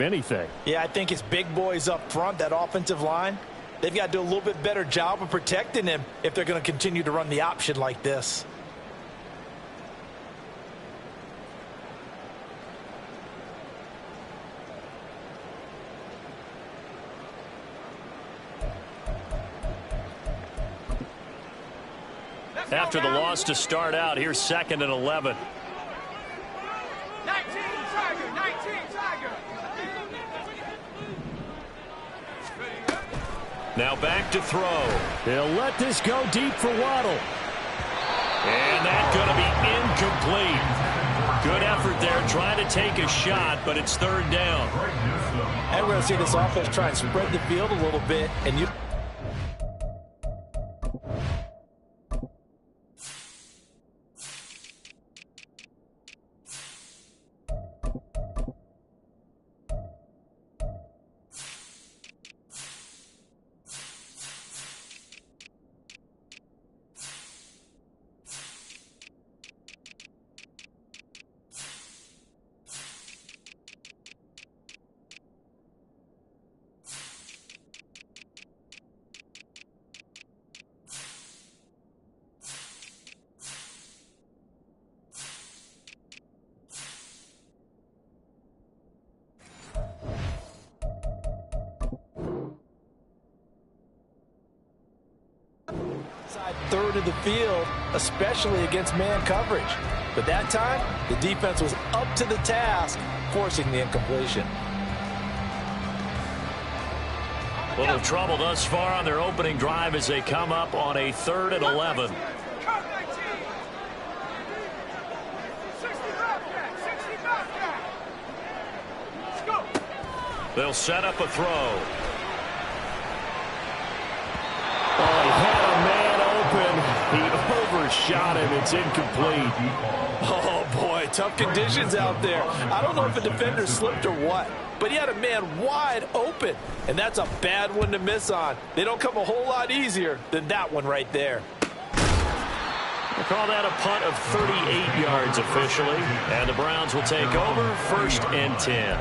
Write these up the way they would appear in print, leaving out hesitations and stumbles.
anything. Yeah, I think it's big boys up front, that offensive line. They've got to do a little bit better job of protecting him if they're going to continue to run the option like this. After the loss to start out, here's 2nd and 11. 19 Tiger. Now back to throw. He'll let this go deep for Waddle. And that's going to be incomplete. Good effort there, trying to take a shot, but it's 3rd down. And we're going to see this offense try and spread the field a little bit. And you... third of the field, especially against man coverage. But that time, the defense was up to the task, forcing the incompletion. Little trouble thus far on their opening drive as they come up on a 3rd and 11. They'll set up a throw. Oh, he had a man open. He overshot him. It's incomplete. Oh, boy, tough conditions out there. I don't know if a defender slipped or what, but he had a man wide open, and that's a bad one to miss on. They don't come a whole lot easier than that one right there. We'll call that a punt of 38 yards officially, and the Browns will take over 1st and 10.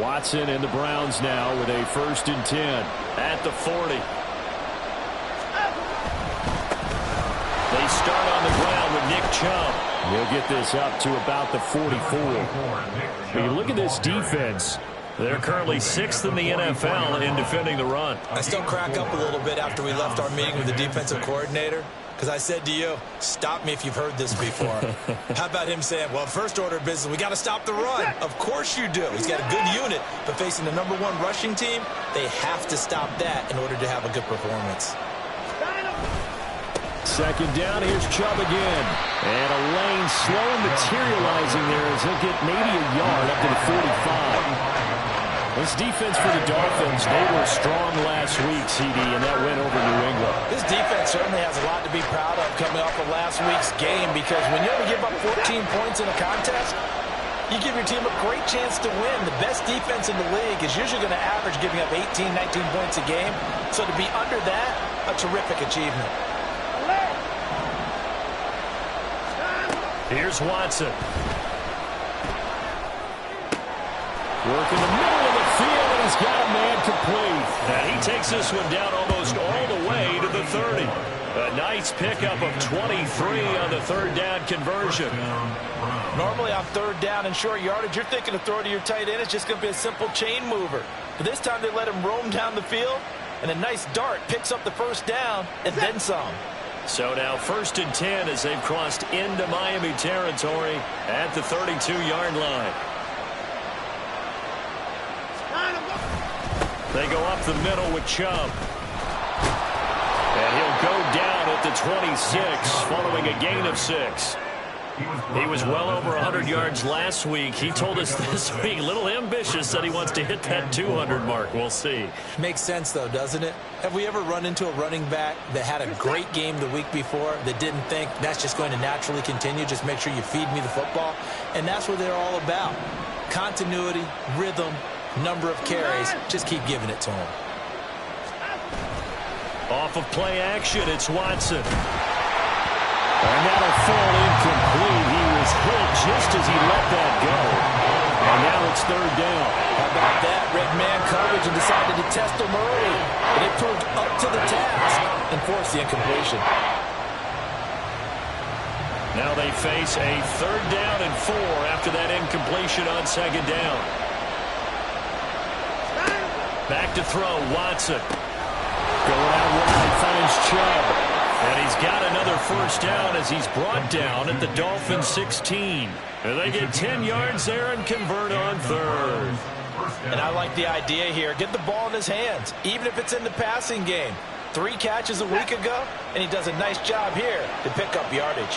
Watson and the Browns now with a 1st and 10 at the 40. They start on the ground with Nick Chubb. He'll get this up to about the 44. When you look at this defense, they're currently 6th in the NFL in defending the run. I still crack up a little bit after we left our meeting with the defensive coordinator, because I said to you, stop me if you've heard this before. How about him saying, well, first order of business, we got to stop the run. Of course you do. He's got a good unit, but facing the #1 rushing team, they have to stop that in order to have a good performance. 2nd down, here's Chubb again. And a lane slow materializing there as he'll get maybe a yard up to the 45. This defense for the Dolphins, they were strong last week, CD, and that went over New England. This defense certainly has a lot to be proud of coming off of last week's game, because when you only give up 14 points in a contest, you give your team a great chance to win. The best defense in the league is usually going to average giving up 18, 19 points a game. So to be under that, a terrific achievement. Here's Watson. Work in the middle of the field, and he's got a man complete. And he takes this one down almost all the way to the 30. A nice pickup of 23 on the 3rd down conversion. Normally on 3rd down and short yardage, you're thinking to throw to your tight end. It's just going to be a simple chain mover. But this time they let him roam down the field, and a nice dart picks up the 1st down and then some. So now 1st and 10 as they've crossed into Miami territory at the 32-yard line. They go up the middle with Chubb. And he'll go down at the 26 following a gain of 6. He was well over 100 yards last week. He told us this week, a little ambitious, said he wants to hit that 200 mark. We'll see. Makes sense, though, doesn't it? Have we ever run into a running back that had a great game the week before that didn't think that's just going to naturally continue? Just make sure you feed me the football. And that's what they're all about. Continuity, rhythm, number of carries. Just keep giving it to him. Off of play action, it's Watson. And that'll fall incomplete. He was hit just as he let that go. And now it's third down. How about that? Red man coverage and decided to test him early. But it proved up to the task and forced the incompletion. Now they face a third down and 4 after that incompletion on second down. Back to throw, Watson. Going out wide, finds Chubb. And he's got another first down as he's brought down at the Dolphins 16. And they get 10 yards there and convert on third. And I like the idea here. Get the ball in his hands, even if it's in the passing game. 3 catches a week ago, and he does a nice job here to pick up yardage.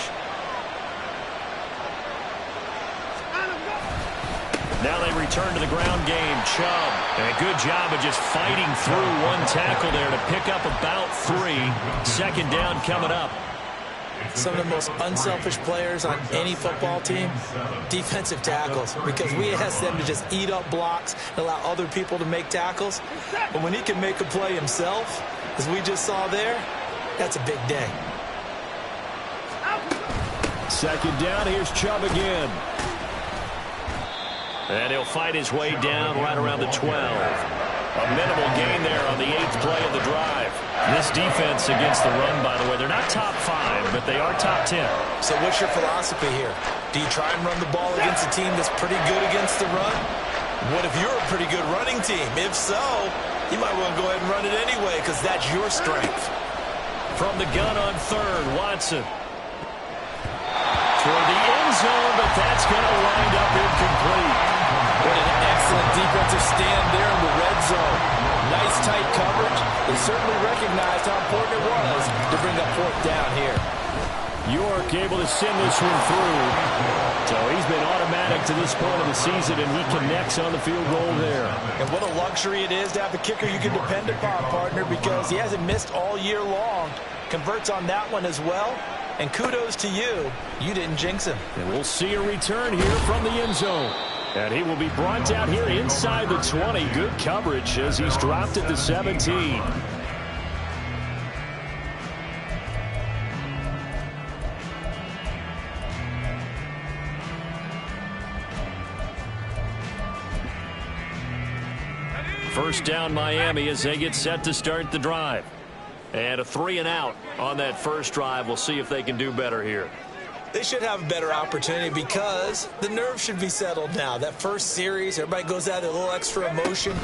Now they return to the ground game. Chubb. And a good job of just fighting through one tackle there to pick up about 3. Second down coming up. Some of the most unselfish players on any football team, defensive tackles, because we ask them to just eat up blocks and allow other people to make tackles. But when he can make a play himself, as we just saw there, that's a big day. Second down, here's Chubb again. And he'll fight his way down right around the 12. A minimal gain there on the 8th play of the drive. This defense against the run, by the way, they're not top 5, but they are top 10. So what's your philosophy here? Do you try and run the ball against a team that's pretty good against the run? What if you're a pretty good running team? If so, you might want to go ahead and run it anyway because that's your strength. From the gun on third, Watson. Toward the end zone, but that's going to wind up incomplete. What an excellent defensive stand there in the red zone. Nice tight coverage. They certainly recognized how important it was to bring up fourth down here. York able to send this one through. So he's been automatic to this point of the season, and he connects on the field goal there. And what a luxury it is to have a kicker you can depend upon, partner, because he hasn't missed all year long. Converts on that one as well. And kudos to you. You didn't jinx him. And we'll see a return here from the end zone. And he will be brought down here inside the 20. Good coverage as he's dropped at the 17. First down Miami as they get set to start the drive. And a 3 and out on that first drive. We'll see if they can do better here. They should have a better opportunity because the nerves should be settled now. That first series, everybody goes out with a little extra emotion.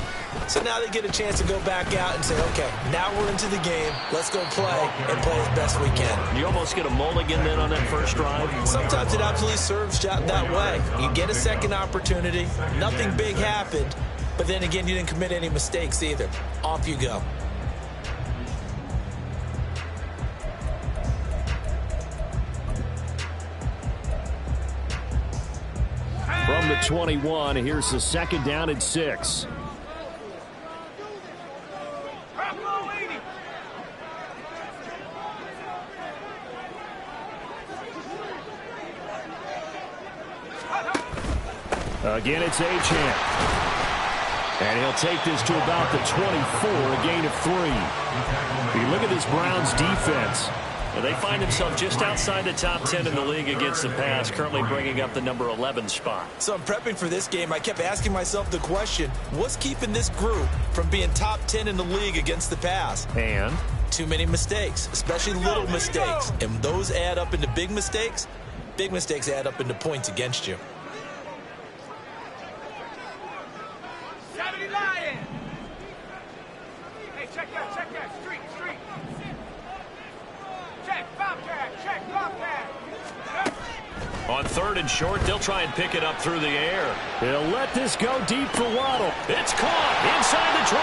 So now they get a chance to go back out and say, okay, now we're into the game. Let's go play and play as best we can. You almost get a mulligan then on that first drive? Sometimes it absolutely serves that way. You get a second opportunity. Nothing big happened. But then again, you didn't commit any mistakes either. Off you go. From the 21, here's the second down and 6. Again, it's Achane. And he'll take this to about the 24, a gain of 3. You look at this Browns defense. They find themselves just outside the top 10 in the league against the pass, currently bringing up the number 11 spot. So I'm prepping for this game. I kept asking myself the question, what's keeping this group from being top 10 in the league against the pass? And? Too many mistakes, especially little mistakes. And those add up into big mistakes. Big mistakes add up into points against you. Hey, check that, street. Check, Bobcat, Bobcat. On third and short, they'll try and pick it up through the air. They'll let this go deep for Waddle. It's caught inside the 25.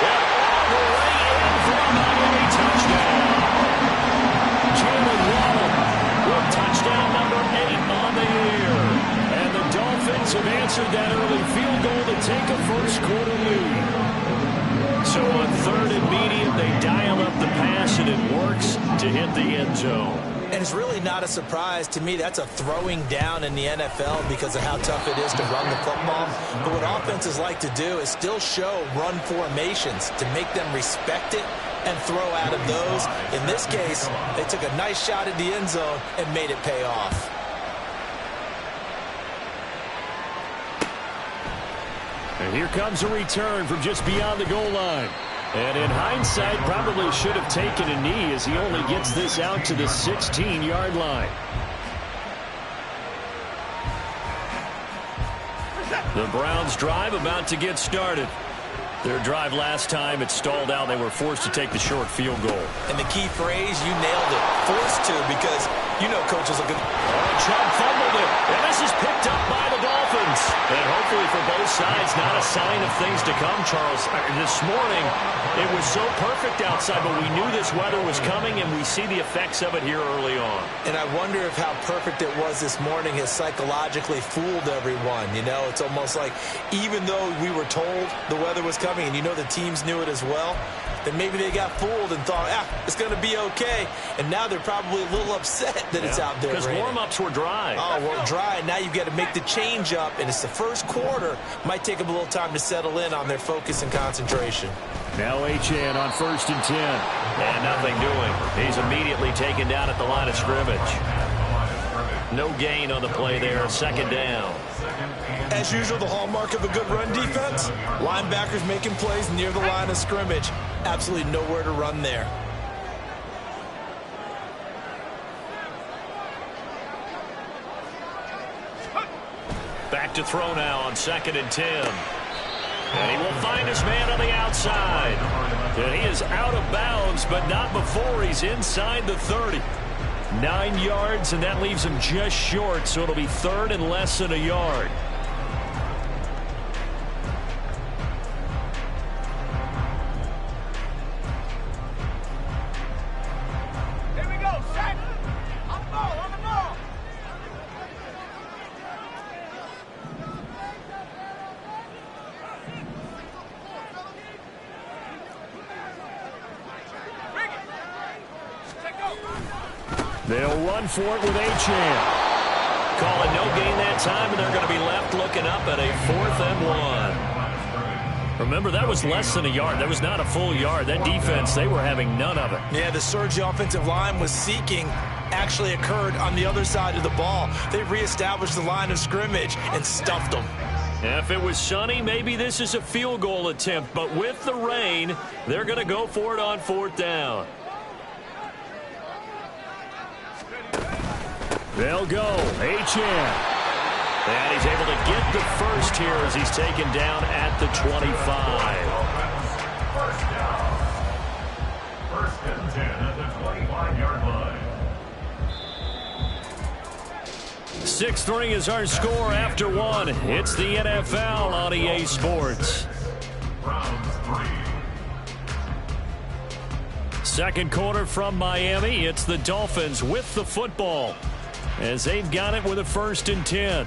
And all the way in for a Miami touchdown. Jalen Waddle with touchdown to hit the end zone. And it's really not a surprise to me. That's a throwing down in the NFL because of how tough it is to run the football. But what offenses like to do is still show run formations to make them respect it and throw out of those. In this case, they took a nice shot at the end zone and made it pay off. And here comes a return from just beyond the goal line. And in hindsight, probably should have taken a knee as he only gets this out to the 16-yard line. The Browns drive about to get started. Their drive last time, it stalled out. They were forced to take the short field goal. And the key phrase, you nailed it. Forced to, because you know coaches are good. Chubb fumbled it, and this is picked up by the Dolphins. And hopefully for both sides, not a sign of things to come, Charles. This morning, it was so perfect outside, but we knew this weather was coming, and we see the effects of it here early on. And I wonder if how perfect it was this morning has psychologically fooled everyone. You know, it's almost like even though we were told the weather was coming, and you know the teams knew it as well, then maybe they got fooled and thought, it's going to be okay. And now they're probably a little upset that it's out there. Because warm-ups were dry. Oh, well, dry. Now you've got to make the change up, and it's the first quarter. Might take them a little time to settle in on their focus and concentration. Now Achane on 1st and 10. And nothing doing. He's immediately taken down at the line of scrimmage. No gain on the play there. 2nd down. As usual, the hallmark of a good run defense, linebackers making plays near the line of scrimmage. Absolutely nowhere to run there. Back to throw now on 2nd and 10. And he will find his man on the outside. And he is out of bounds, but not before he's inside the 30. 9 yards, and that leaves him just short, so it'll be 3rd and less than a yard. Here we go, set. On the ball, on the ball. Bring it. Take go. They'll run for it with Achane. Calling no gain that time, and they're going to be left looking up at a 4th and 1. Remember, that was less than a yard. That was not a full yard. That defense, they were having none of it. Yeah, the surge the offensive line was seeking actually occurred on the other side of the ball. They reestablished the line of scrimmage and stuffed them. If it was sunny, maybe this is a field goal attempt. But with the rain, they're going to go for it on 4th down. They'll go. Achane. And he's able to get the first here as he's taken down at the 25. 1st and 10 at the 25-yard line. 6-3 is our score after 1. It's the NFL on EA Sports. Browns 3. Second quarter from Miami. It's the Dolphins with the football as they've got it with a 1st and 10.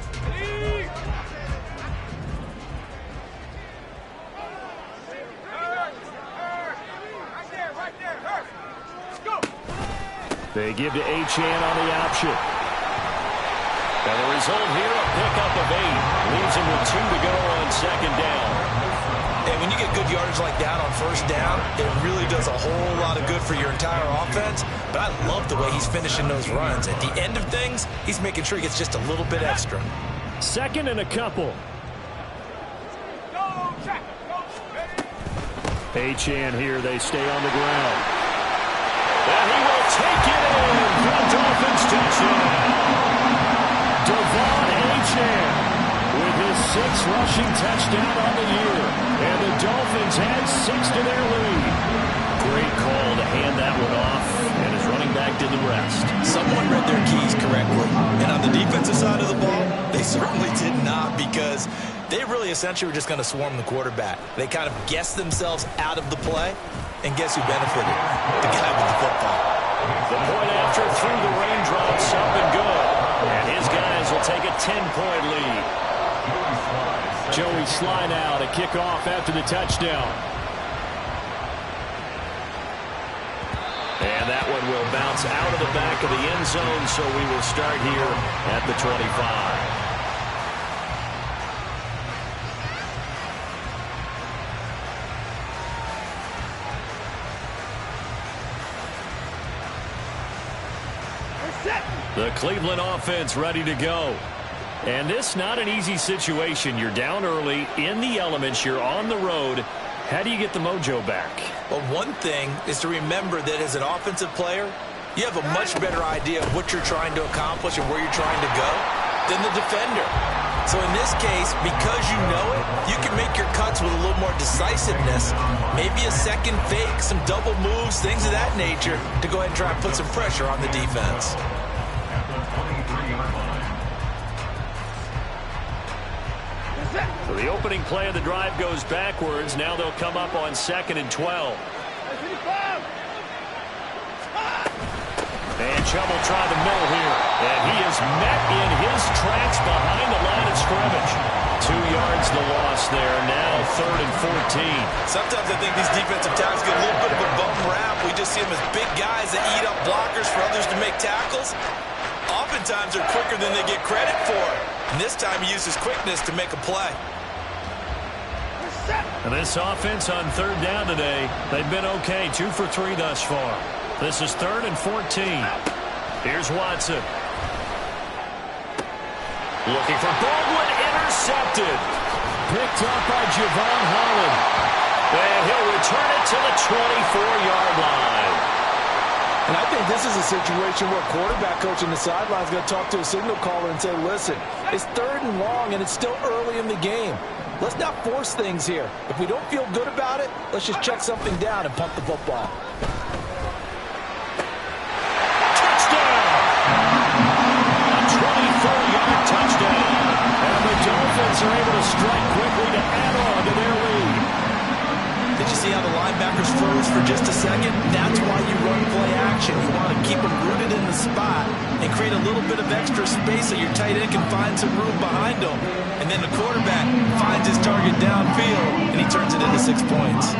Right there. Let's go. They give to Achane on the option. And the result here, a pickup of 8. Leaves him with 2 to go on 2nd down. And when you get good yardage like that on 1st down, it really does a whole lot of good for your entire offense. But I love the way he's finishing those runs. At the end of things, he's making sure he gets just a little bit extra. 2nd and a couple. Go, check. Go. Ready? Achane here, they stay on the ground. And he will take it in for the Dolphins touchdown. Devon Achane with his 6th rushing touchdown on the year. And the Dolphins add 6 to their lead. Great call to hand that one off, and his running back did the rest. Someone read their keys correctly. And on the defensive side of the ball, they certainly did not, because they really essentially were just going to swarm the quarterback. They kind of guessed themselves out of the play, and guess who benefited? The guy with the football. The point after through the raindrops up and good. And his guys will take a 10-point lead. Joey Sly now to kick off after the touchdown. And that one will bounce out of the back of the end zone, so we will start here at the 25. The Cleveland offense ready to go. And this not an easy situation. You're down early, in the elements, you're on the road. How do you get the mojo back? Well, one thing is to remember that as an offensive player, you have a much better idea of what you're trying to accomplish and where you're trying to go than the defender. So in this case, because you know it, you can make your cuts with a little more decisiveness, maybe a second fake, some double moves, things of that nature, to go ahead and try and put some pressure on the defense. So the opening play of the drive goes backwards. Now they'll come up on 2nd and 12. And Chubb will try the middle here. And he is met in his tracks behind the line of scrimmage. 2 yards the loss there. Now 3rd and 14. Sometimes I think these defensive tackles get a little bit of a bum rap. We just see them as big guys that eat up blockers for others to make tackles. Oftentimes they're quicker than they get credit for. And this time he uses quickness to make a play. And this offense on 3rd down today, they've been okay. 2 for 3 thus far. This is 3rd and 14. Here's Watson. Looking for Baldwin, intercepted. Picked up by Javon Holland. And he'll return it to the 24-yard line. And I think this is a situation where quarterback coach in the sideline is going to talk to a signal caller and say, listen, it's 3rd and long and it's still early in the game. Let's not force things here. If we don't feel good about it, let's just check something down and punt the football. Touchdown! A 24-yard touchdown. And the Dolphins are able to strike quickly to add on to their lead. Did you see how the linebackers froze for just a second? That's why you run play action. You want to keep them rooted in the spot and create a little bit of extra space so your tight end can find some room behind him. And then the quarterback finds his target downfield, and he turns it into 6 points.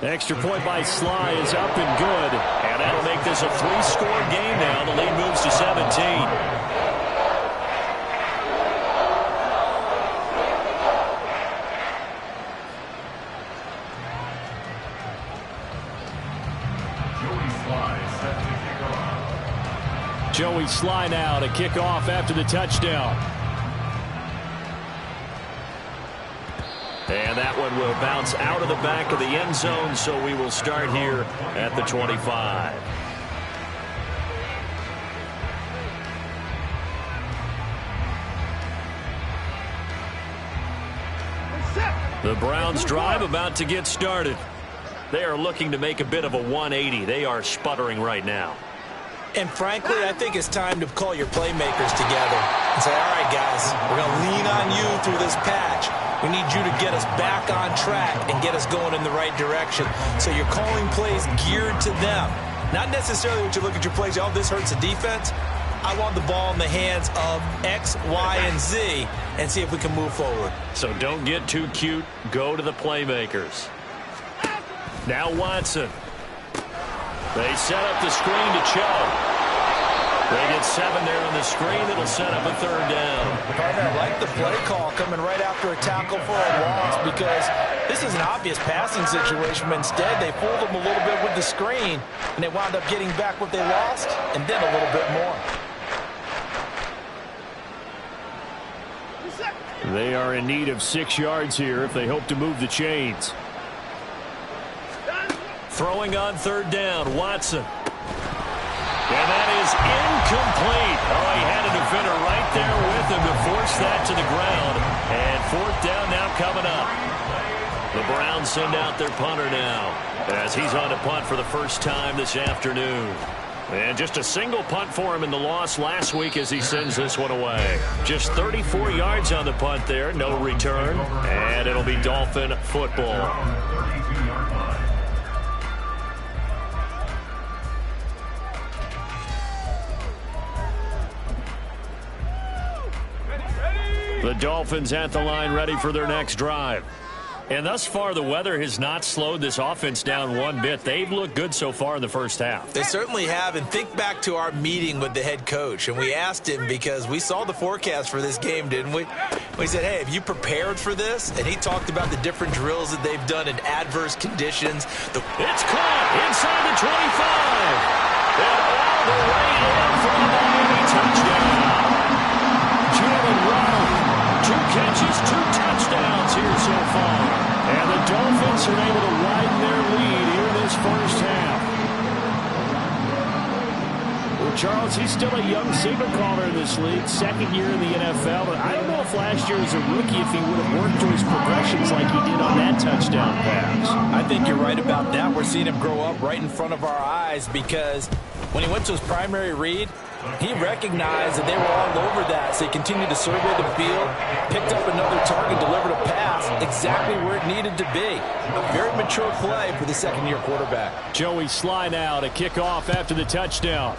Extra point by Sly is up and good. And that'll make this a 3-score game now. The lead moves to 17. Joey Sly now to kick off after the touchdown. And that one will bounce out of the back of the end zone, so we will start here at the 25. The Browns drive about to get started. They are looking to make a bit of a 180. They are sputtering right now. And frankly, I think it's time to call your playmakers together and say, all right, guys, we're going to lean on you through this patch. We need you to get us back on track and get us going in the right direction. So you're calling plays geared to them. Not necessarily what you look at your plays, oh, this hurts the defense. I want the ball in the hands of X, Y, and Z and see if we can move forward. So don't get too cute. Go to the playmakers. Now Watson. They set up the screen to Chubb. They get 7 there on the screen. It'll set up a 3rd down. Partner, I like the play call coming right after a tackle for a loss because this is an obvious passing situation, but instead they fooled them a little bit with the screen, and they wound up getting back what they lost and then a little bit more. They are in need of 6 yards here if they hope to move the chains. Throwing on 3rd down, Watson. And that is incomplete. Oh, he had a defender right there with him to force that to the ground. And 4th down now coming up. The Browns send out their punter now as he's on to punt for the first time this afternoon. And just a single punt for him in the loss last week as he sends this one away. Just 34 yards on the punt there, no return. And it'll be Dolphin football. The Dolphins at the line ready for their next drive. And thus far, the weather has not slowed this offense down one bit. They've looked good so far in the first half. They certainly have. And think back to our meeting with the head coach. And we asked him, because we saw the forecast for this game, didn't we? We said, hey, have you prepared for this? And he talked about the different drills that they've done in adverse conditions. It's caught inside the 25. And all the way in for the Miami touchdown. Jalen Waddle, 2 catches, 2 touchdowns here so far. And the Dolphins are able to widen their lead here in this first half. Well, Charles, he's still a young signal caller in this league, second year in the NFL. But I don't know if last year as a rookie if he would have worked through his progressions like he did on that touchdown pass. I think you're right about that. We're seeing him grow up right in front of our eyes, because when he went to his primary read, he recognized that they were all over that, so he continued to survey the field, picked up another target, delivered a pass exactly where it needed to be. A very mature play for the second-year quarterback. Joey Sly now to kick off after the touchdown.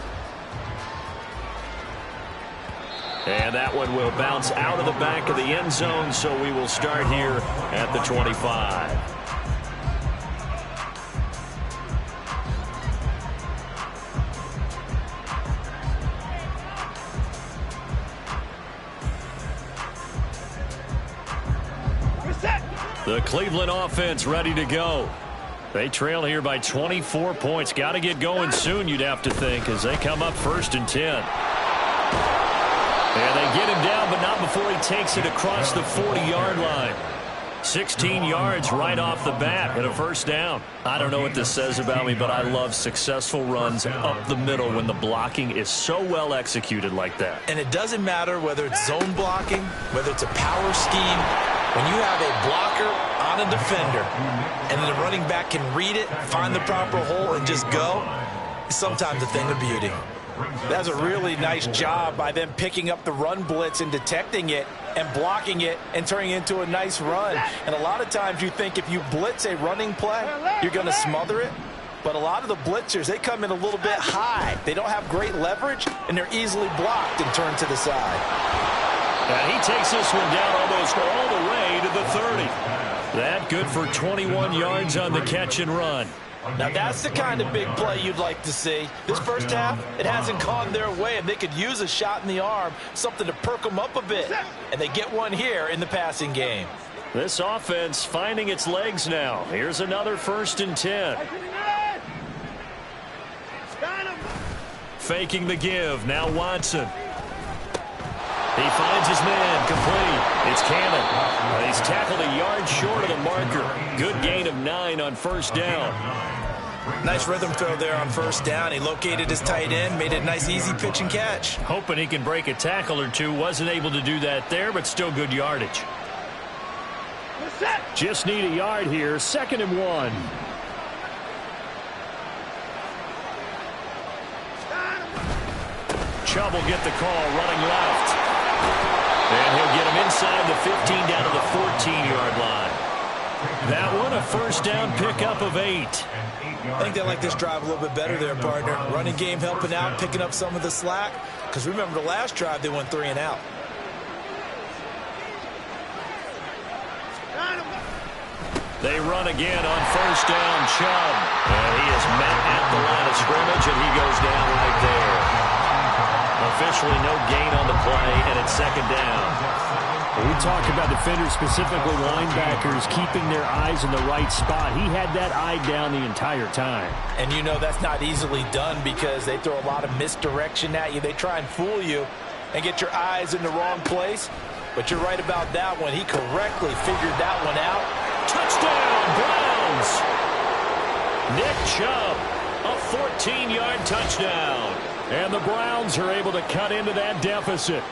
And that one will bounce out of the back of the end zone, so we will start here at the 25. The Cleveland offense ready to go. They trail here by 24 points. Got to get going soon, you'd have to think, as they come up 1st and 10. And they get him down, but not before he takes it across the 40-yard line. 16 yards right off the bat and a first down. I don't know what this says about me, but I love successful runs up the middle when the blocking is so well executed like that. And it doesn't matter whether it's zone blocking, whether it's a power scheme. When you have a blocker on a defender and the running back can read it, find the proper hole, and just go, it's sometimes a thing of beauty. That's a really nice job by them picking up the run blitz and detecting it and blocking it and turning it into a nice run. And a lot of times you think if you blitz a running play, you're going to smother it. But a lot of the blitzers, they come in a little bit high. They don't have great leverage, and they're easily blocked and turned to the side. And he takes this one down almost all the way to the 30. That good for 21 yards on the catch and run. Now that's the kind of big play you'd like to see. This first half, it hasn't gone their way, and they could use a shot in the arm, something to perk them up a bit. And they get one here in the passing game. This offense finding its legs now. Here's another 1st and 10. Faking the give. Now Watson. He finds his man, complete. It's Cannon. He's tackled a yard short of the marker. Good gain of 9 on first down. Nice rhythm throw there on first down. He located his tight end, made it a nice easy pitch and catch. Hoping he can break a tackle or two. Wasn't able to do that there, but still good yardage. Just need a yard here. 2nd and 1. Chubb will get the call, running left. And he'll get him inside the 15 down to the 14-yard line. That one a first down pickup of 8. I think they like this drive a little bit better there, partner. Running game helping out, picking up some of the slack. Because remember the last drive, they went 3 and out. They run again on first down, Chubb. And he is met at the line of scrimmage, and he goes down right there. Officially no gain on the play, and it's 2nd down. We talk about defenders, specifically linebackers, keeping their eyes in the right spot. He had that eye down the entire time. And you know that's not easily done because they throw a lot of misdirection at you. They try and fool you and get your eyes in the wrong place. But you're right about that one. He correctly figured that one out. Touchdown, Browns! Nick Chubb, a 14-yard touchdown. And the Browns are able to cut into that deficit.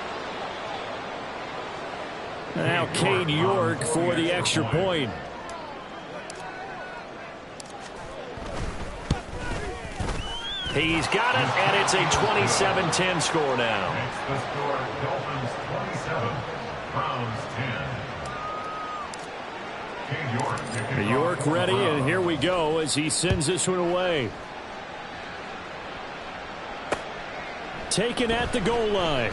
Now Cade York for the extra point. He's got it, and it's a 27-10 score now. The score, Dolphins 27, Browns 10. Cade York. York ready, and here we go as he sends this one away. Taken at the goal line.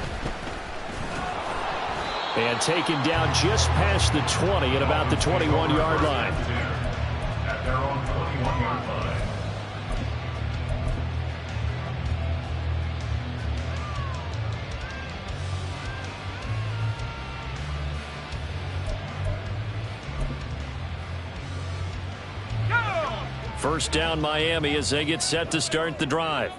And taken down just past the 20 at about the 21-yard line. At their own 21-yard line. First down, Miami, as they get set to start the drive.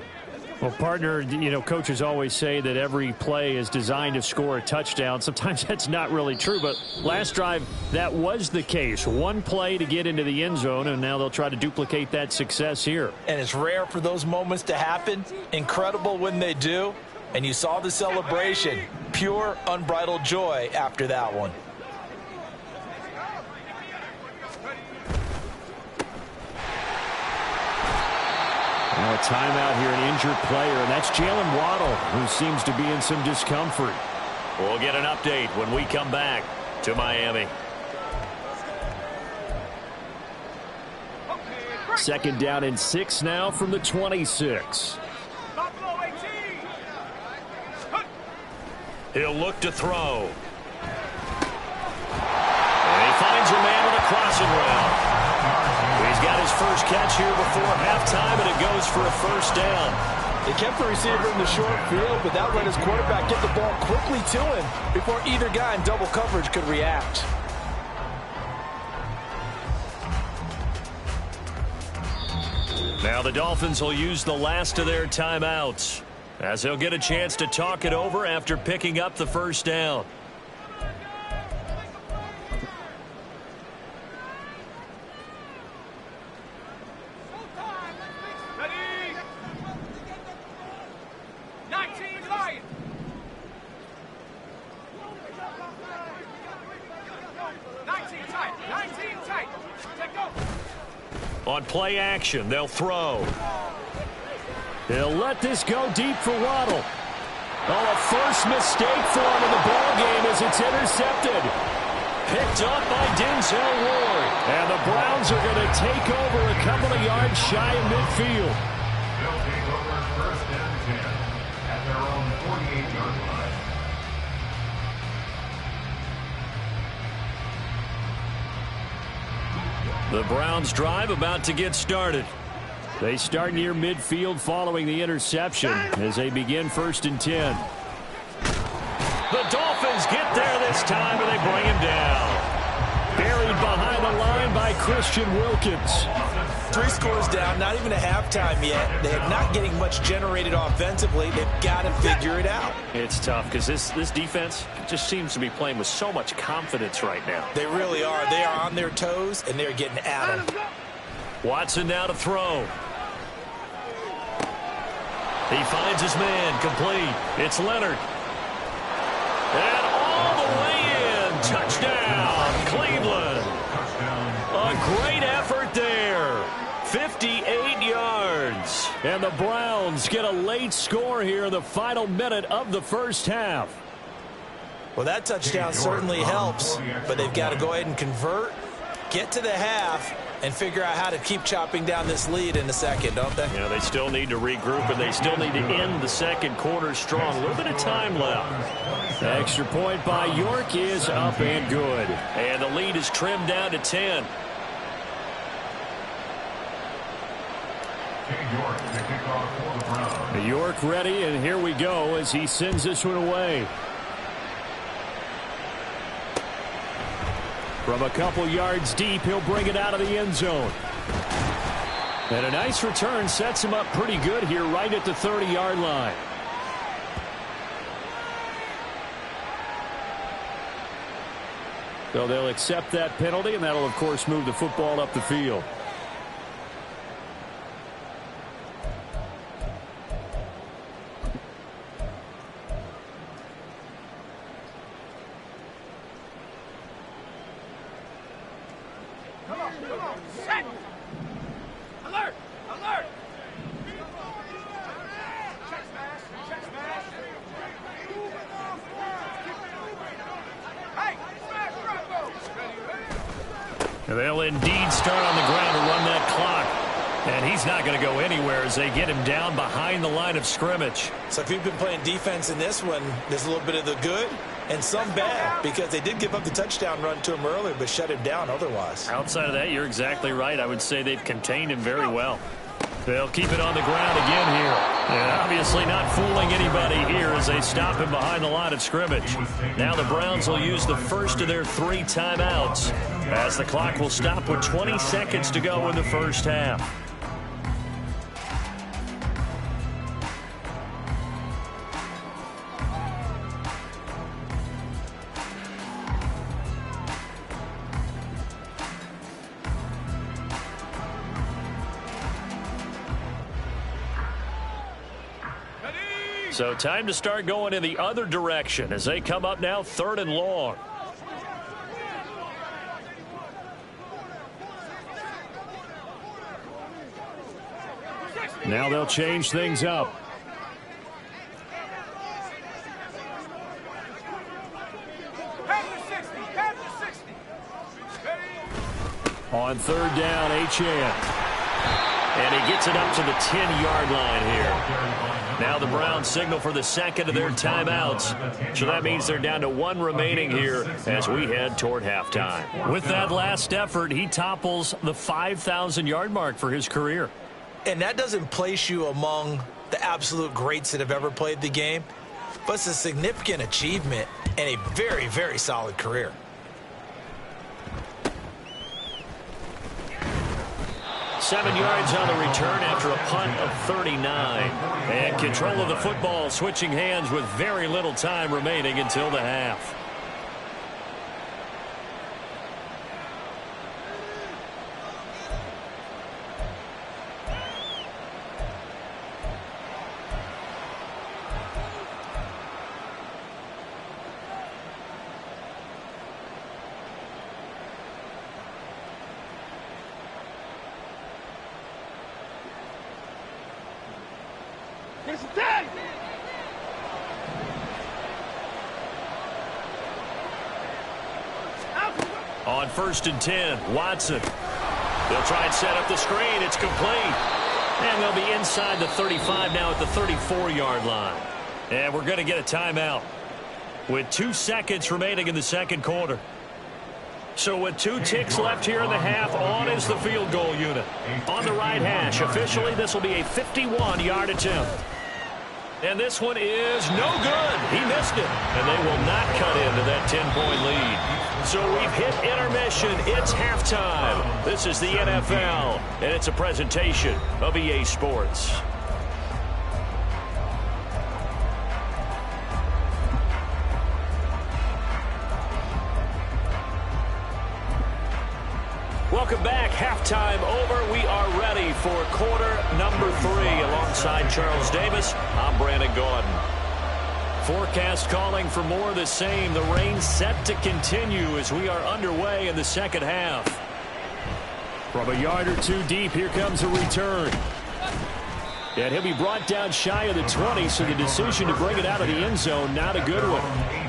Well, partner, you know, coaches always say that every play is designed to score a touchdown. Sometimes that's not really true, but last drive, that was the case. One play to get into the end zone, and now they'll try to duplicate that success here. And it's rare for those moments to happen. Incredible when they do. And you saw the celebration. Pure, unbridled joy after that one. Now a timeout here, an injured player, and that's Jalen Waddle, who seems to be in some discomfort. We'll get an update when we come back to Miami. Second down and 6 now from the 26. Buffalo 18. He'll look to throw. And he finds a man with a crossing route. He's got his first catch here before halftime, and it goes for a first down. They kept the receiver in the short field, but that let his quarterback get the ball quickly to him before either guy in double coverage could react. Now the Dolphins will use the last of their timeouts, as they'll get a chance to talk it over after picking up the first down. Ready. 19 Lions. 19 tight. 19 tight. Let go. On play action, they'll throw. He'll let this go deep for Waddle. Oh, a first mistake for him in the ballgame as it's intercepted. Picked up by Denzel Ward. And the Browns are going to take over a couple of yards shy of midfield. They'll take over first and 10 at their own 48-yard line. The Browns drive about to get started. They start near midfield following the interception as they begin first and 10. The Dolphins get there this time, and they bring him down. Buried behind the line by Christian Wilkins. 3 scores down, not even a halftime yet. They're not getting much generated offensively. They've got to figure it out. It's tough because this defense just seems to be playing with so much confidence right now. They really are. They are on their toes, and they're getting at them. Watson now to throw. He finds his man, complete. It's Leonard. And all the way in. Touchdown, Cleveland. A great effort there. 58 yards. And the Browns get a late score here in the final minute of the first half. Well, that touchdown certainly helps, but they've got to go ahead and convert, get to the half, and figure out how to keep chopping down this lead in the second, don't they? Yeah, they still need to regroup, and they still need to end the second quarter strong. A little bit of time left. The extra point by York is up and good. And the lead is trimmed down to 10. York to kick off for the Browns. York ready, and here we go as he sends this one away. From a couple yards deep, he'll bring it out of the end zone. And a nice return sets him up pretty good here right at the 30-yard line. So they'll accept that penalty, and that'll, of course, move the football up the field. Come on. Set. Alert. Check smash. Hey, smash Bravo. And they'll indeed start on the ground to run that clock. And he's not going to go anywhere as they get him down behind the line of scrimmage. So if you've been playing defense in this one, there's a little bit of the good and some bad, because they did give up the touchdown run to him earlier, but shut him down otherwise. Outside of that, you're exactly right. I would say they've contained him very well. They'll keep it on the ground again here. And obviously not fooling anybody here as they stop him behind the line of scrimmage. Now the Browns will use the first of their 3 timeouts as the clock will stop with 20 seconds to go in the first half. So time to start going in the other direction as they come up now 3rd and long. Now they'll change things up. On 3rd down, Achane. And he gets it up to the 10-yard line here. Now the Browns signal for the second of their timeouts. So that means they're down to 1 remaining here as we head toward halftime. With that last effort, he topples the 5,000-yard mark for his career. And that doesn't place you among the absolute greats that have ever played the game, but it's a significant achievement and a very, very solid career. Seven yards on the return after a punt of 39. And control of the football switching hands with very little time remaining until the half. On 1st and 10, Watson. They'll try and set up the screen. It's complete. And they'll be inside the 35 now at the 34-yard line. And we're going to get a timeout with 2 seconds remaining in the second quarter. So with 2 ticks left here in the half, on is the field goal unit. On the right hash, officially this will be a 51-yard attempt. And this one is no good. He missed it. And they will not cut into that 10-point lead. So we've hit intermission. It's halftime. This is the NFL, and it's a presentation of EA Sports. Welcome back. Halftime over. We are ready for quarter number 3. Alongside Charles Davis, I'm Brandon Gaudin. Forecast calling for more of the same. The rain set to continue as we are underway in the second half. From a yard or 2 deep, here comes a return. And he'll be brought down shy of the 20, so the decision to bring it out of the end zone, not a good one.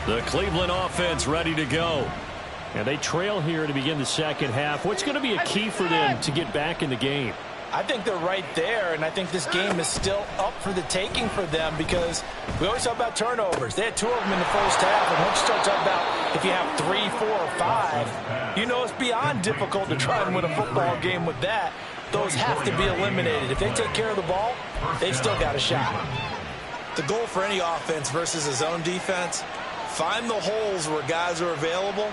The Cleveland offense ready to go. And they trail here to begin the second half. What's going to be a key for them to get back in the game? I think they're right there, and I think this game is still up for the taking for them because we always talk about turnovers. They had 2 of them in the first half, and once you start talking about if you have 3, 4, or 5, you know it's beyond difficult to try and win a football game with that. Those have to be eliminated. If they take care of the ball, they've still got a shot. The goal for any offense versus a zone defense, find the holes where guys are available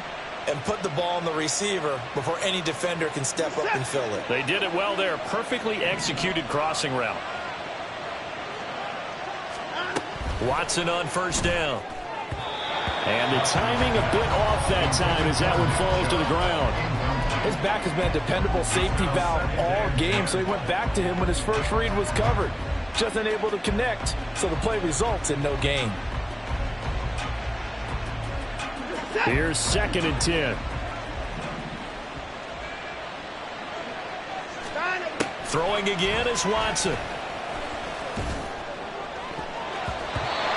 and put the ball on the receiver before any defender can step up and fill it. They did it well there. Perfectly executed crossing route. Watson on first down. And the timing a bit off that time as that one falls to the ground. His back has been a dependable safety valve all game, so he went back to him when his first read was covered. Just unable to connect, so the play results in no gain. Here's 2nd and 10. Throwing again is Watson.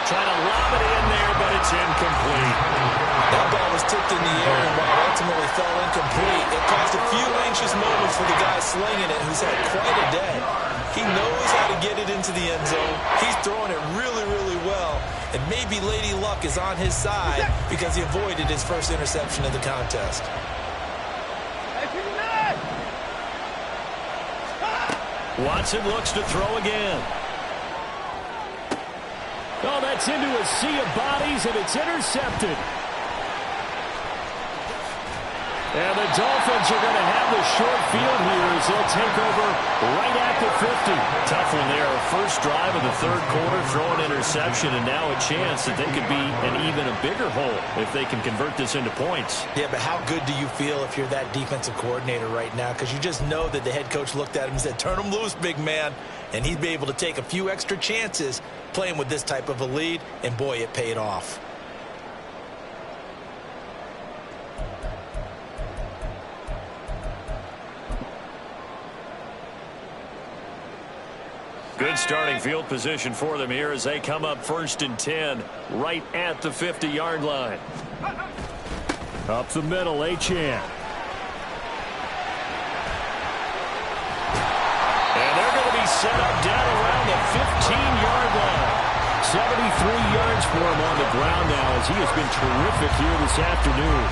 Trying to lob it in there, but it's incomplete. That ball was tipped in the air, and while it ultimately fell incomplete, it caused a few anxious moments for the guy slinging it, who's had quite a day. He knows how to get it into the end zone. He's throwing it really, really well. And maybe Lady Luck is on his side because he avoided his first interception of the contest. Watson looks to throw again. Oh, that's into a sea of bodies, and it's intercepted. And the Dolphins are going to have the short field here as they'll take over right at the 50. Tough one there. First drive of the third quarter, throw an interception, and now a chance that they could be an even a bigger hole if they can convert this into points. Yeah, but how good do you feel if you're that defensive coordinator right now? Because you just know that the head coach looked at him and said, turn him loose, big man. And he'd be able to take a few extra chances playing with this type of a lead, and boy, it paid off. Good starting field position for them here as they come up 1st and 10 right at the 50-yard line. Up the middle, Achane. And they're going to be set up down around the 15-yard line. 73 yards for him on the ground now as he has been terrific here this afternoon.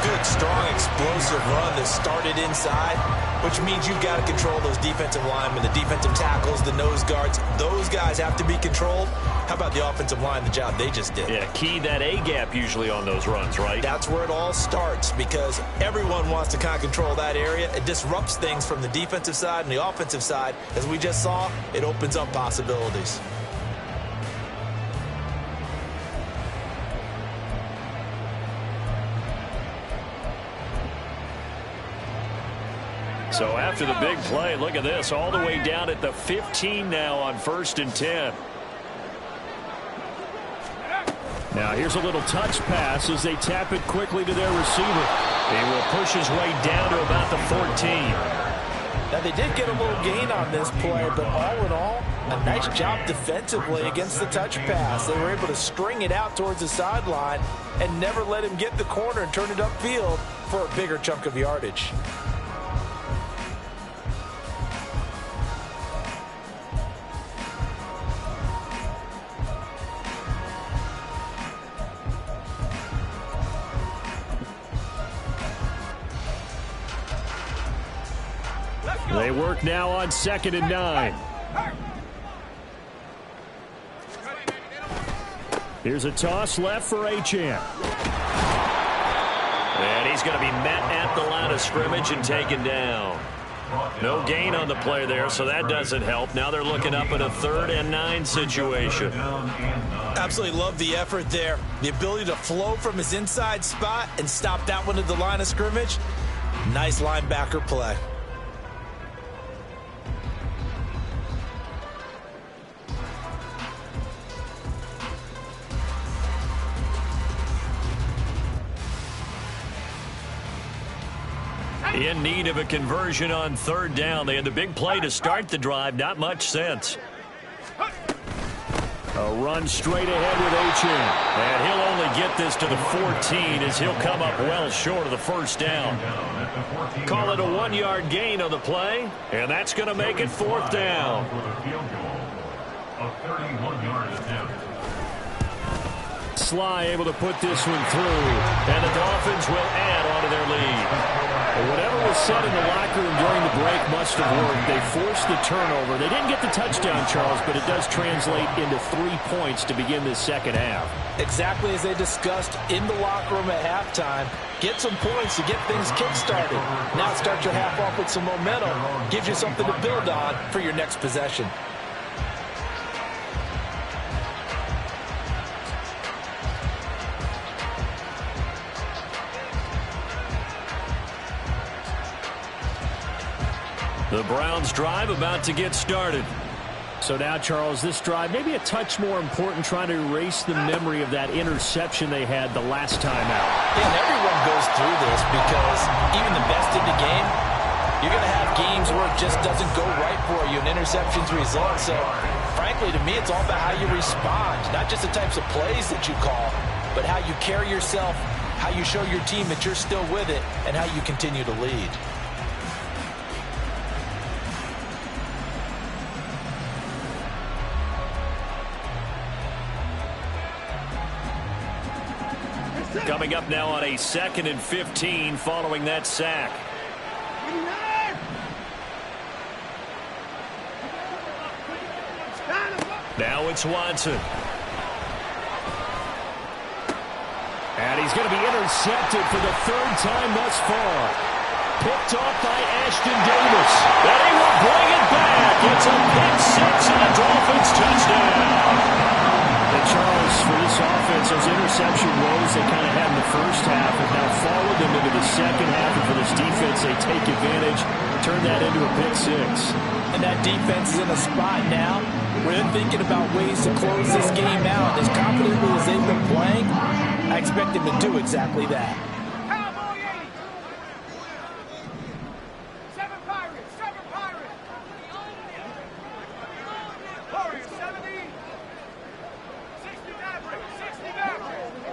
Good, strong, explosive run that started inside, which means you've got to control those defensive linemen, the defensive tackles, the nose guards. Those guys have to be controlled. How about the offensive line, the job they just did? Yeah, key that A-gap usually on those runs, right? That's where it all starts because everyone wants to kind of control that area. It disrupts things from the defensive side and the offensive side. As we just saw, it opens up possibilities. So after the big play, look at this, all the way down at the 15 now on 1st and 10. Now here's a little touch pass as they tap it quickly to their receiver. He will push his way down to about the 14. Now they did get a little gain on this play, but all in all, a nice job defensively against the touch pass. They were able to string it out towards the sideline and never let him get the corner and turn it upfield for a bigger chunk of yardage. They work now on 2nd and 9. Here's a toss left for Achane. And he's going to be met at the line of scrimmage and taken down. No gain on the play there, so that doesn't help. Now they're looking up at a 3rd and 9 situation. Absolutely love the effort there. The ability to flow from his inside spot and stop that one at the line of scrimmage. Nice linebacker play. In need of a conversion on 3rd down. They had the big play to start the drive. Not much sense. A run straight ahead with Achane. And he'll only get this to the 14 as he'll come up well short of the 1st down. Call it a 1-yard gain on the play, and that's going to make it 4th down. Sly able to put this one through. And the Dolphins will add on to their lead. Whatever was said in the locker room during the break must have worked. They forced the turnover. They didn't get the touchdown, Charles, but it does translate into 3 points to begin this second half. Exactly as they discussed in the locker room at halftime. Get some points to get things kick-started. Now start your half off with some momentum. Gives you something to build on for your next possession. The Browns drive about to get started. So now, Charles, this drive maybe a touch more important, trying to erase the memory of that interception they had the last time out. Yeah, and everyone goes through this because even the best in the game, you're going to have games where it just doesn't go right for you and interceptions result. So, frankly, to me, it's all about how you respond, not just the types of plays that you call, but how you carry yourself how you show your team that you're still with it, and how you continue to lead. Coming up now on a 2nd and 15 following that sack. Now it's Watson. And he's going to be intercepted for the 3rd time thus far. Picked off by Ashton Davis. And he will bring it back. It's a pick six and a Dolphins touchdown. And Charles, for this offense, those interception woes they kind of had in the first half have now followed them into the second half. And for this defense, they take advantage, turn that into a pick six. And that defense is in a spot now where they're thinking about ways to close this game out. As confidently as they've been playing, I expect them to do exactly that. Cowboy 80. 7 Pirates. 7 Pirates. Warriors 70. 60 Mavericks. 60 Mavericks.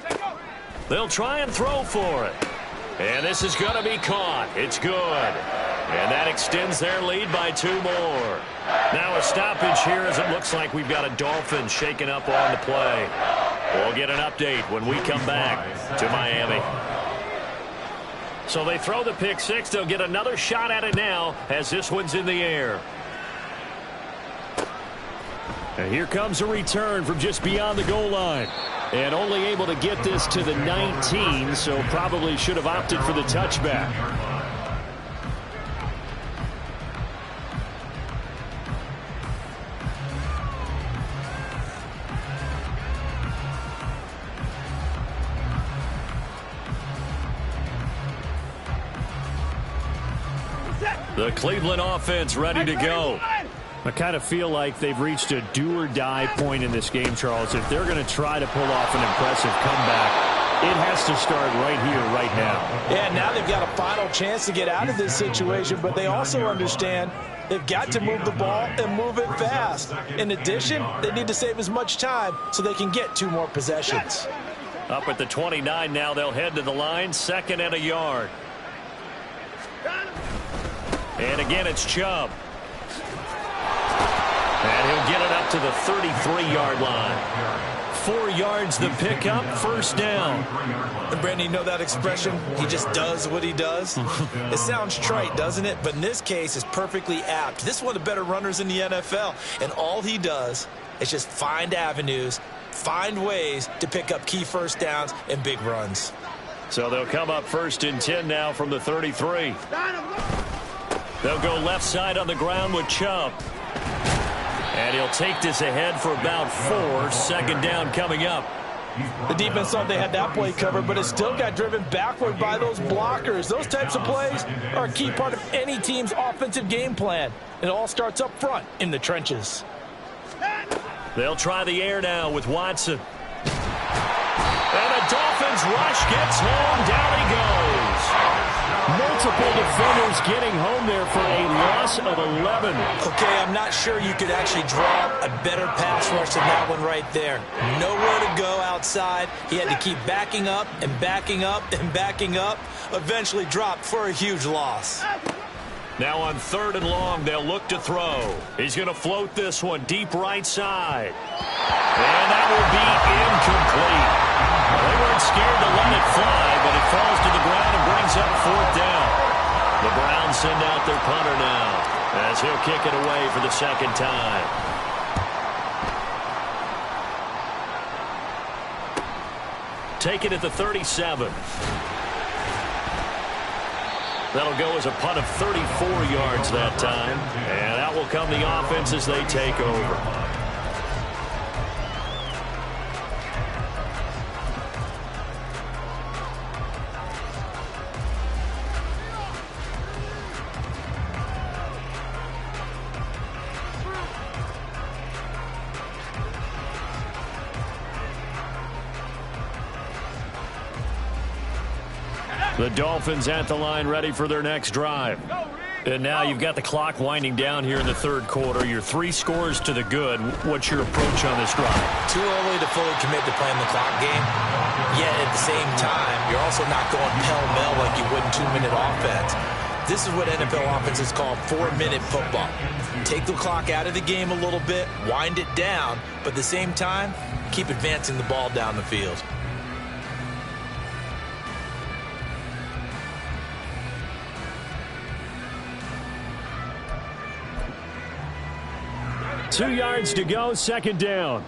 Take over. They'll try and throw for it. And this is going to be caught. It's good. And that extends their lead by 2 more. Now a stoppage here as it looks like we've got a Dolphin shaking up on the play. We'll get an update when we come back to Miami. So they throw the pick six. They'll get another shot at it now as this one's in the air. And here comes a return from just beyond the goal line. And only able to get this to the 19, so probably should have opted for the touchback. The Cleveland offense ready to go. I kind of feel like they've reached a do-or-die point in this game, Charles. If they're going to try to pull off an impressive comeback, it has to start right here, right now. Yeah, now they've got a final chance to get out of this situation, but they also understand they've got to move the ball and move it fast. In addition, they need to save as much time so they can get 2 more possessions. Up at the 29 now, they'll head to the line, 2nd and a yard. And again, it's Chubb. And he'll get it up to the 33-yard line. 4 yards the pickup, 1st down. And Brandon, you know that expression? He just does what he does. It sounds trite, doesn't it? But in this case, it's perfectly apt. This is one of the better runners in the NFL. And all he does is just find avenues, find ways to pick up key 1st downs and big runs. So they'll come up 1st and 10 now from the 33. They'll go left side on the ground with Chubb. And he'll take this ahead for about 4. 2nd down coming up. The defense thought they had that play covered, but it still got driven backward by those blockers. Those types of plays are a key part of any team's offensive game plan. It all starts up front in the trenches. They'll try the air now with Watson. And the Dolphins rush gets home. Down he goes. Multiple defenders getting home there for a loss of 11. Okay, I'm not sure you could actually draw a better pass rush than that one right there. Nowhere to go outside. He had to keep backing up and backing up and backing up. Eventually dropped for a huge loss. Now on 3rd and long, they'll look to throw. He's going to float this one deep right side. And that will be incomplete. They weren't scared to let it fly, but it falls to the ground and brings up 4th down. The Browns send out their punter now as he'll kick it away for the 2nd time. Take it at the 37. That'll go as a punt of 34 yards that time. And out will come the offense as they take over. The Dolphins at the line ready for their next drive. And now you've got the clock winding down here in the third quarter. You're 3 scores to the good. What's your approach on this drive? Too early to fully commit to playing the clock game. Yet at the same time, you're also not going pell-mell like you would in 2-minute offense. This is what NFL offenses call 4-minute football. Take the clock out of the game a little bit, wind it down, but at the same time, keep advancing the ball down the field. Two yards to go, second down.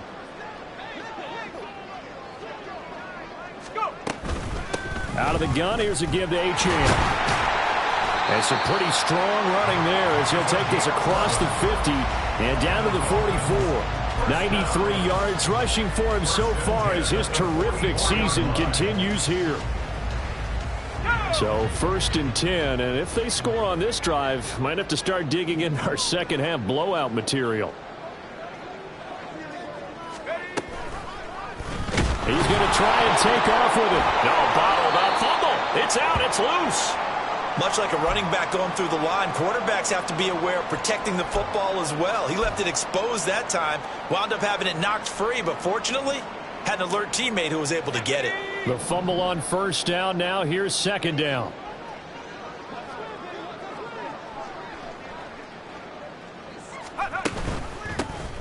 Out of the gun, here's a give to Achane. And some pretty strong running there as he'll take this across the 50 and down to the 44. 93 yards rushing for him so far as his terrific season continues here. So 1st and 10, and if they score on this drive, might have to start digging in our second half blowout material. He's going to try and take off with it. No, bottled up fumble. It's out. It's loose. Much like a running back going through the line, quarterbacks have to be aware of protecting the football as well. He left it exposed that time, wound up having it knocked free, but fortunately, had an alert teammate who was able to get it. The fumble on first down. Now here's second down.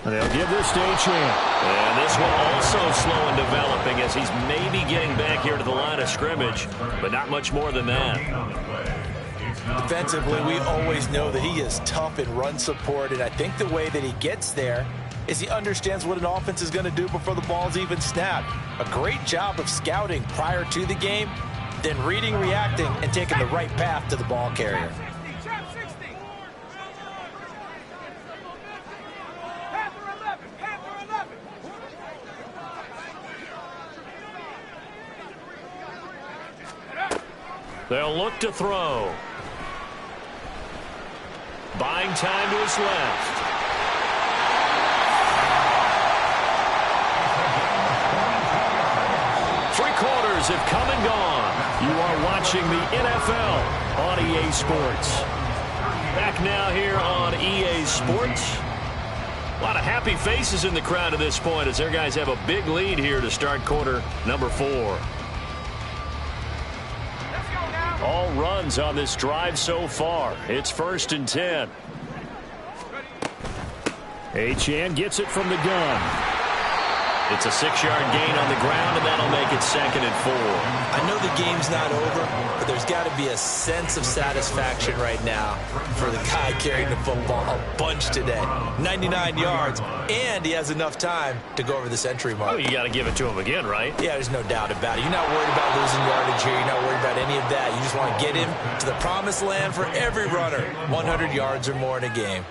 They'll give this to Achane. And this one also slow in developing as he's maybe getting back here to the line of scrimmage, but not much more than that. Defensively, we always know that he is tough in run support, and I think the way that he gets there is he understands what an offense is going to do before the ball's even snapped. A great job of scouting prior to the game, then reading, reacting, and taking the right path to the ball carrier. They'll look to throw. Buying time to his left. Three quarters have come and gone. You are watching the NFL on EA Sports. Back now here on EA Sports. A lot of happy faces in the crowd at this point as their guys have a big lead here to start quarter number 4. All runs on this drive so far. It's 1st and 10. Achane gets it from the gun. It's a 6-yard gain on the ground, and that'll make it 2nd and 4. I know the game's not over, but there's got to be a sense of satisfaction right now for the guy carrying the football a bunch today. 99 yards, and he has enough time to go over the century mark. Oh, you got to give it to him again, right? Yeah, there's no doubt about it. You're not worried about losing yardage here. You're not worried about any of that. You just want to get him to the promised land for every runner. 100 yards or more in a game.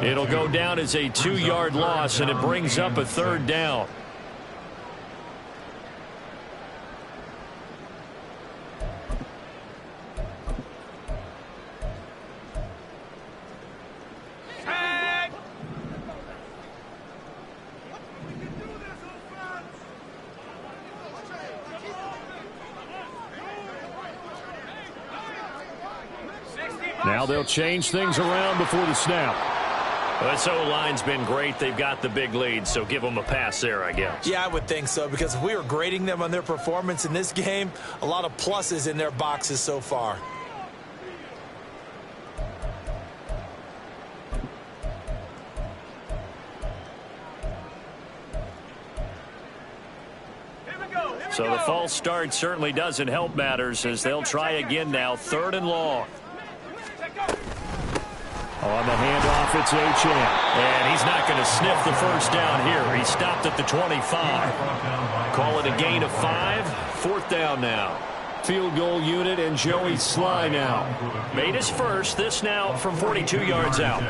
It'll go down as a 2-yard loss, and it brings up a 3rd down. Now they'll change things around before the snap. Well, this O-line's been great. They've got the big lead, so give them a pass there, I guess. Yeah, I would think so, because if we were grading them on their performance in this game, a lot of pluses in their boxes so far. So the false start certainly doesn't help matters as they'll try again now, 3rd and long. On the handoff, it's Achane. And he's not going to sniff the first down here. He stopped at the 25. Call it a gain of 5. 4th down now. Field goal unit and Joey Sly now. Made his first. This now from 42 yards out.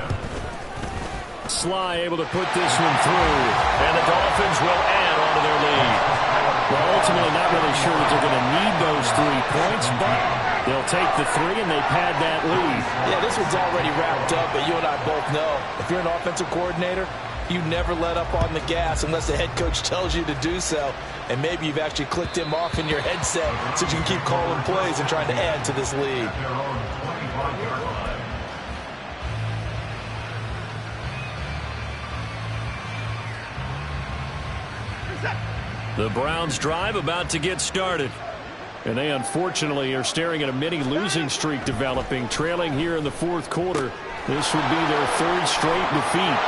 Sly able to put this one through. And the Dolphins will add on to their lead. Well, ultimately not really sure that they're going to need those 3 points, but they'll take the 3 and they pad that lead. Yeah, this one's already wrapped up, but you and I both know if you're an offensive coordinator, you never let up on the gas unless the head coach tells you to do so. And maybe you've actually clicked him off in your headset so you can keep calling plays and trying to add to this lead. The Browns drive about to get started. And they unfortunately are staring at a mini losing streak developing, trailing here in the fourth quarter. This would be their third straight defeat.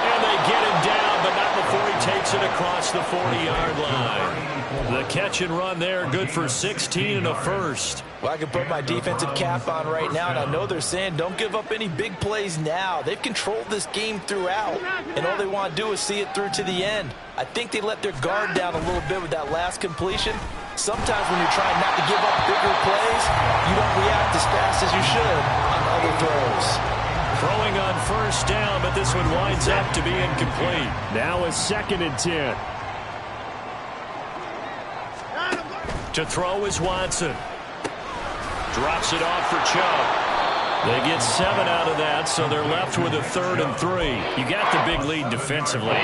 And they get him down, but not before he takes it across the 40-yard line. The catch and run there, good for 16 and a first. Well, I can put my defensive cap on right now, and I know they're saying don't give up any big plays now. They've controlled this game throughout, and all they want to do is see it through to the end. I think they let their guard down a little bit with that last completion. Sometimes when you're trying not to give up bigger plays, you don't react as fast as you should on other throws. Throwing on first down, but this one winds up to be incomplete. Now a 2nd and 10. To throw is Watson. Drops it off for Chubb. They get 7 out of that, so they're left with a 3rd and 3. You got the big lead defensively.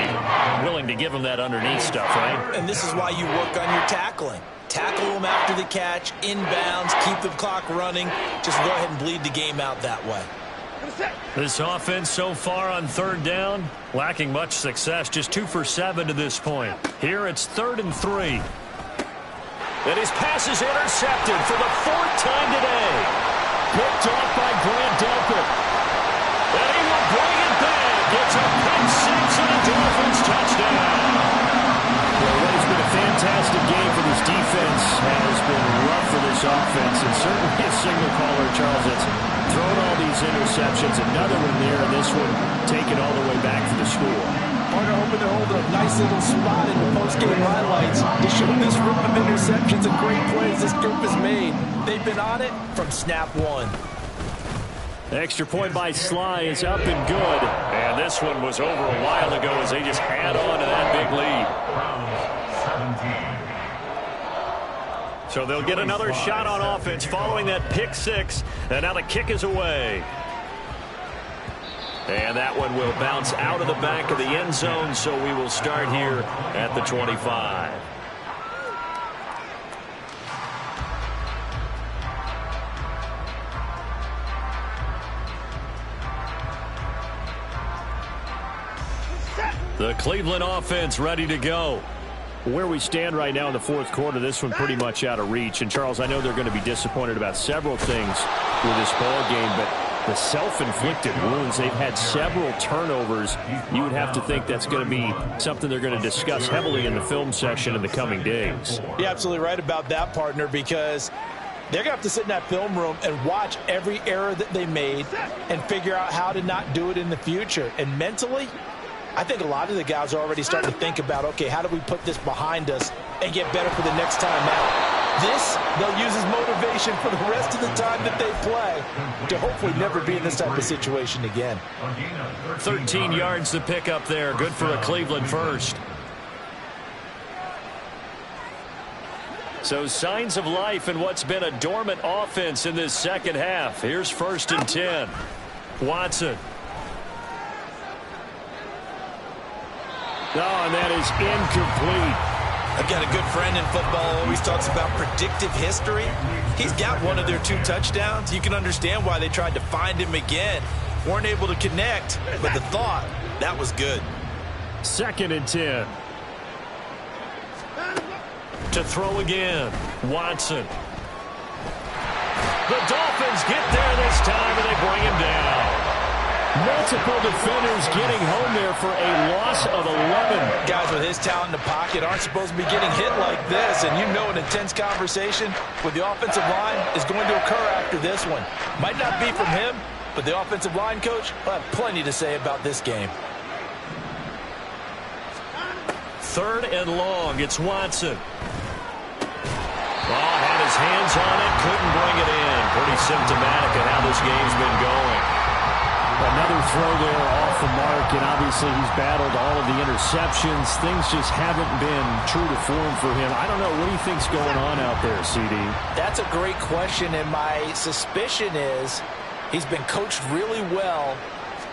Willing to give them that underneath stuff, right? And this is why you work on your tackling. Tackle them after the catch, inbounds, keep the clock running. Just go ahead and bleed the game out that way. This offense so far on 3rd down, lacking much success, just 2 for 7 to this point. Here it's 3rd and 3. And his pass is intercepted for the 4th time today. Picked off by Grant Delpit. And he will bring it back. Gets a pick 6 and a Dolphins touchdown. Well, what has been a fantastic game for this defense has been rough for this offense, and certainly a signal caller, Charles, that's thrown all these interceptions. Another one there, and this one taken all the way back for the score. Partner hoping to hold a nice little spot in the post-game highlights to show this rip of interceptions and great plays this group has made. They've been on it from snap one. The extra point by Sly is up and good. And this one was over a while ago as they just add on to that big lead. So they'll get another shot on offense following that pick 6. And now the kick is away. And that one will bounce out of the back of the end zone, so we will start here at the 25. The Cleveland offense ready to go. Where we stand right now in the fourth quarter, this one pretty much out of reach. And, Charles, I know they're going to be disappointed about several things with this ball game, but the self-inflicted wounds, they've had several turnovers. You would have to think that's going to be something they're going to discuss heavily in the film session in the coming days. You're absolutely right about that, partner, because they're going to have to sit in that film room and watch every error that they made and figure out how to not do it in the future. And mentally, I think a lot of the guys are already starting to think about, okay, how do we put this behind us and get better for the next time out? This, they'll use as motivation for the rest of the time that they play to hopefully never be in this type of situation again. 13 yards to pick up there. Good for a Cleveland first. So signs of life in what's been a dormant offense in this second half. Here's 1st and 10. Watson. Oh, and that is incomplete. I've got a good friend in football, always talks about predictive history. He's got one of their 2 touchdowns. You can understand why they tried to find him again. Weren't able to connect, but the thought, that was good. 2nd and 10. To throw again, Watson. The Dolphins get there this time, and they bring him down. Multiple defenders getting home there for a loss of 11. Guys with his talent in the pocket aren't supposed to be getting hit like this, and you know an intense conversation with the offensive line is going to occur after this one. Might not be from him, but the offensive line coach will have plenty to say about this game. 3rd and long. It's Watson. Oh, had his hands on it, couldn't bring it in. Pretty symptomatic of how this game's been going. Another throw there off the mark, and obviously he's battled all of the interceptions. Things just haven't been true to form for him. I don't know. What do you think's going on out there, CD? That's a great question, and my suspicion is he's been coached really well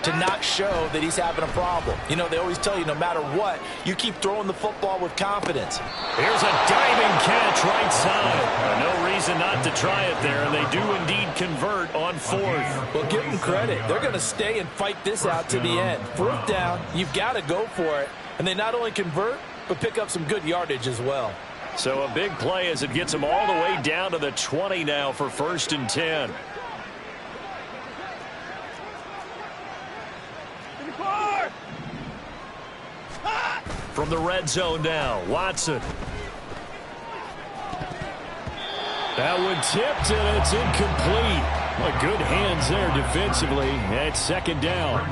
to not show that he's having a problem. You know, they always tell you no matter what, you keep throwing the football with confidence. Here's a diving catch right side. No reason not to try it there, and they do indeed convert on 4th. Well, give them credit. They're going to stay and fight this out to the end. 4th down, you've got to go for it. And they not only convert, but pick up some good yardage as well. So a big play as it gets them all the way down to the 20 now for 1st and 10. From the red zone now, Watson. That one tipped, and it's incomplete. Well, good hands there defensively at 2nd down.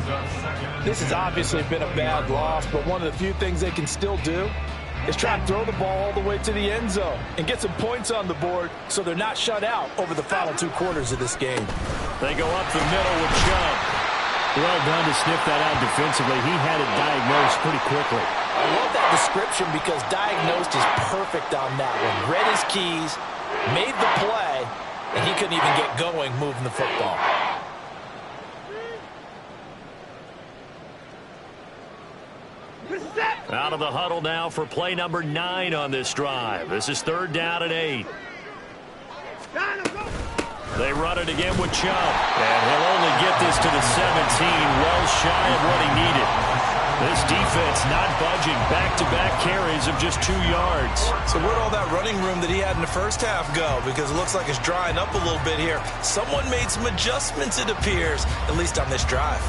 This has obviously been a bad loss, but one of the few things they can still do is try to throw the ball all the way to the end zone and get some points on the board so they're not shut out over the final 2 quarters of this game. They go up the middle with Chubb. Well done to sniff that out defensively. He had it diagnosed pretty quickly. I love that description because diagnosed is perfect on that one. Read his keys, made the play, and he couldn't even get going moving the football. Out of the huddle now for play number 9 on this drive. This is 3rd down and 8. They run it again with Chubb. And he'll only get this to the 17, well shy of what he needed. This defense not budging. Back-to-back carries of just 2 yards. So where'd all that running room that he had in the first half go? Because it looks like it's drying up a little bit here. Someone made some adjustments, it appears, at least on this drive.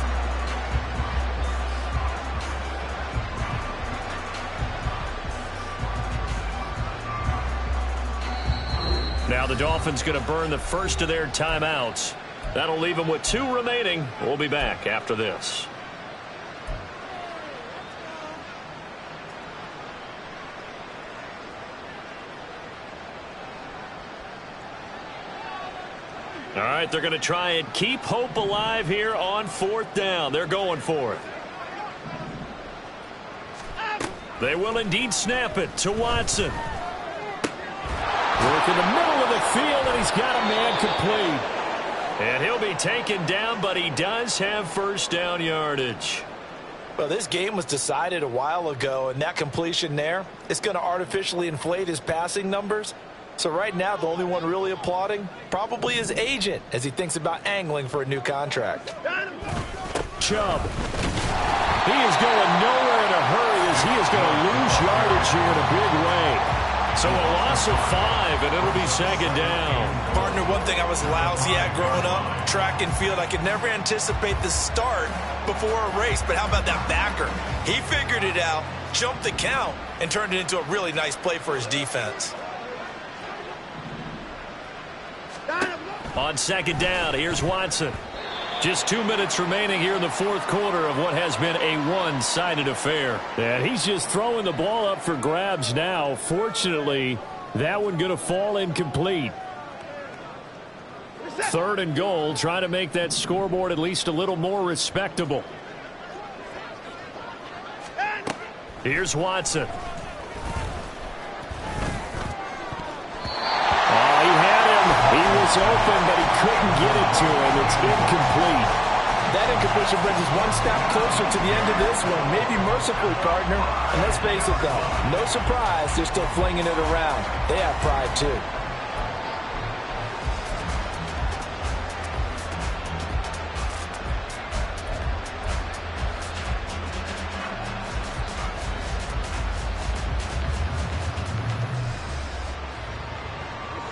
Now the Dolphins going to burn the first of their timeouts. That'll leave them with 2 remaining. We'll be back after this. All right, they're going to try and keep hope alive here on 4th down. They're going for it. They will indeed snap it to Watson. Work in the middle of the field, and he's got a man complete. And he'll be taken down, but he does have 1st down yardage. Well, this game was decided a while ago, and that completion there is going to artificially inflate his passing numbers. So right now, the only one really applauding probably his agent as he thinks about angling for a new contract. Chubb. He is going nowhere in a hurry as he is going to lose yardage here in a big way. So a loss of 5, and it'll be 2nd down. Partner, one thing I was lousy at growing up, track and field, I could never anticipate the start before a race, but how about that backer? He figured it out, jumped the count, and turned it into a really nice play for his defense. On 2nd down, here's Watson. Just 2 minutes remaining here in the 4th quarter of what has been a one-sided affair. And he's just throwing the ball up for grabs now. Fortunately, that one going to fall incomplete. 3rd and goal, trying to make that scoreboard at least a little more respectable. Here's Watson. He was open, but he couldn't get it to him. It's incomplete. That incompletion brings us one step closer to the end of this one. Maybe mercifully, partner. And let's face it, though, no surprise they're still flinging it around. They have pride, too.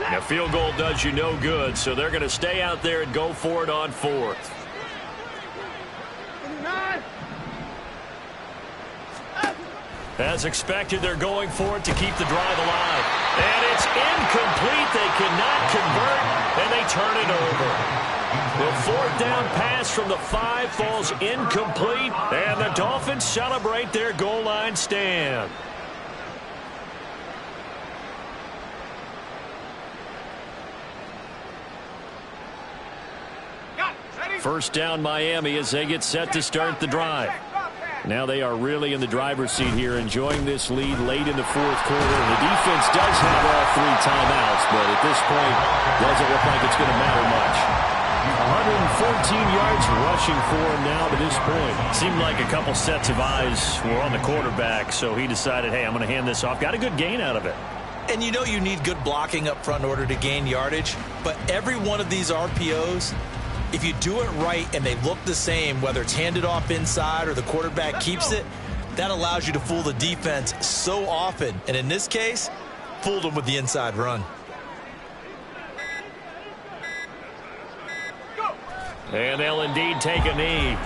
A field goal does you no good, so they're going to stay out there and go for it on 4th. As expected, they're going for it to keep the drive alive. And it's incomplete. They cannot convert, and they turn it over. The 4th down pass from the 5 falls incomplete, and the Dolphins celebrate their goal line stand. First down Miami as they get set to start the drive. Now they are really in the driver's seat here, enjoying this lead late in the 4th quarter. The defense does have all 3 timeouts, but at this point, doesn't look like it's going to matter much. 114 yards rushing for him now to this point. Seemed like a couple sets of eyes were on the quarterback, so he decided, hey, I'm going to hand this off. Got a good gain out of it. And you know you need good blocking up front in order to gain yardage, but every one of these RPOs, if you do it right and they look the same, whether it's handed off inside or the quarterback keeps it, That allows you to fool the defense so often. And in this case, fooled them with the inside run. And they'll indeed take a knee.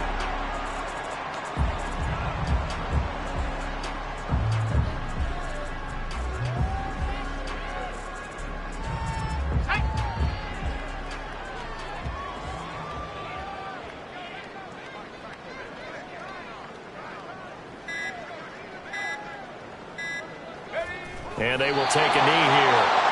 And they will take a knee here.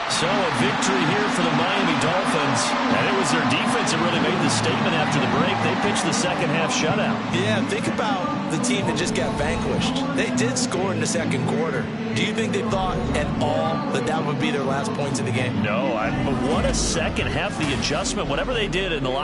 So a victory here for the Miami Dolphins. And it was their defense that really made the statement after the break. They pitched the second half shutout. Yeah, think about the team that just got vanquished. They did score in the second quarter. Do you think they thought at all that that would be their last points of the game? No, but what a second half, the adjustment, whatever they did in the